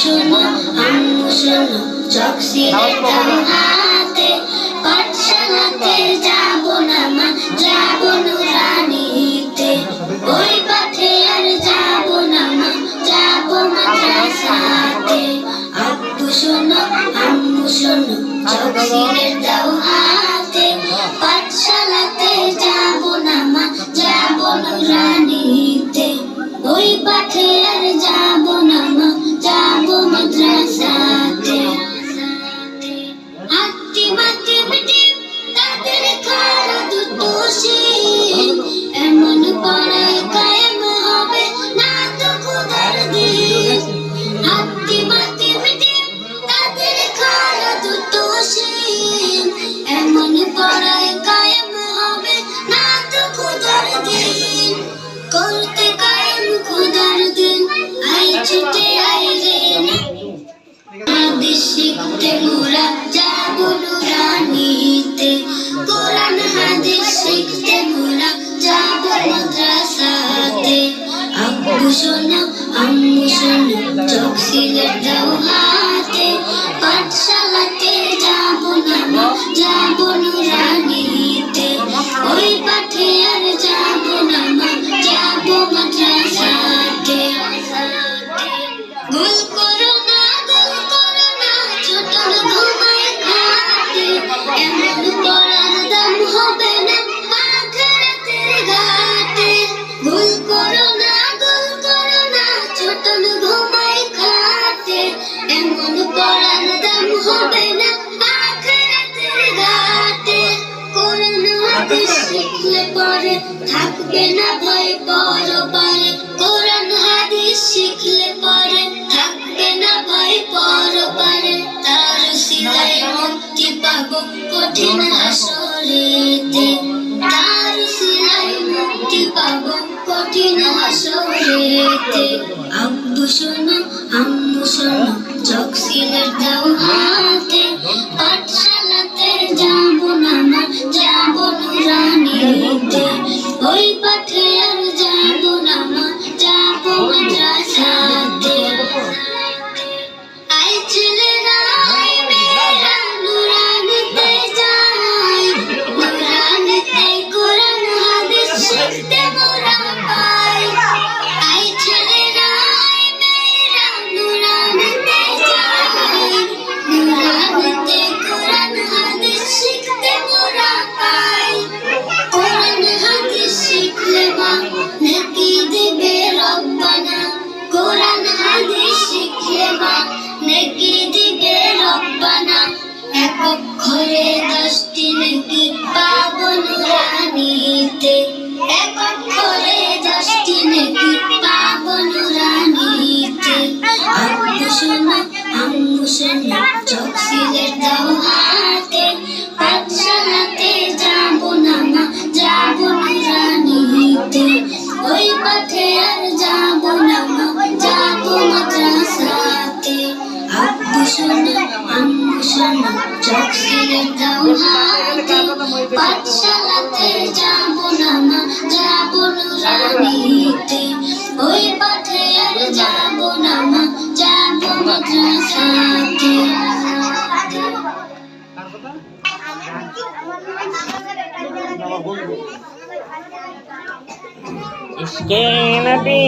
শোনো আম্মু শোনো চক সিলেট দাও হাতে পাঠশালাতে যাব না মা যাব নুরানিতে ওই পাঠে আর যাব না মা যাব মাদ্রাসাতে আব্বু শোনো আম্মু শোনো চক সিলেট দাও হাতে পাঠশালাতে যাব না মা যাব নুরানিতে ওই পাঠে আর যাব না মা যাব মাদ্রাসাতে হাতি মাতি মিটি তাদের খাড়া দুটো শিন এমন পড়ায় কায়েম হবে না তো খোদার দিন হাতি মাতি মিটি তাদের খাড়া দুটো শিন এমন পড়ায় কায়েম হবে না তো খোদার দিন করতে কায়েম খোদার দিন আই ছুটে আই রে হাদিস শিখতে মোরা যাব নুরানিতে কোরআন হাদিস শিখতে মোরা যাব মাদ্রাসাতে আব্বু শোনো আম্মু শোনো চক সিলেট দাও হাতে পাঠশালাতে যাব না মা যাব নুরানিতে ওই পাঠে আর যাব না মা যাব মাদ্রাসাতে ভুল করো না ছোট ঘুমায় খাতে এমন পড়ার দাম হবে না আখিরাতের ঘাটে ভুল করো না ছোট ঘুমায় খাতে এমন পড়ার দাম হবে না আখিরাতের ঘাটে কোরআন হাদিস শিখলে পরে থাকবে না ভয় পরপারে কোরআন হাদিস শিখলে পরে থাকবে না ভয় পরপারে তার সিলাই মুক্তি পাবো কঠিন হাসরেতে তার সিলাই মুক্তি পাবো কঠিন হাসরেতে আব্বু শোনো আম্মু শোনো চক সিলেট দাও হাতে পাঠশালাতে যাব না মা যাব নুরানিতে ওই পাঠে আর যাব না মা যাব মাদ্রাসাতে আই ছেলেরা আই মেয়েরা নুরানিতে যাই নুরানিতে কোরআন হাদিস শিখতে মোরা পাই আই ছেলেরা আই মেয়েরা নুরানিতে যাই নুরানিতে কোরআন হাদিস শিখতে মোরা পাই কোরআন হাদিস শিখলে মা নেকি দিবে রব্বানা কোরআন হাদিস শিখলে মা নেকি দিবে রব্বানা এক অক্ষরে 10টি নেকি পাবো নুরানিতে এক অক্ষরে 10টি নেকি পাবো নুরানিতে আব্বু শোনো আম্মু শোনো চক সিলেট দাও হাতে পাঠশালাতে যাব না মা যাব নুরানিতে ওই পাঠে আর যাব না মা যাব মাদ্রাসাতে আব্বু শোনো আম্মু শোনো চক সিলেট দাও হাতে পাঠশালাতে যাব না মা যাব নুরানিতে ওই পাঠে আর যাব না মা যাব মাদ্রাসাতে इसके नबी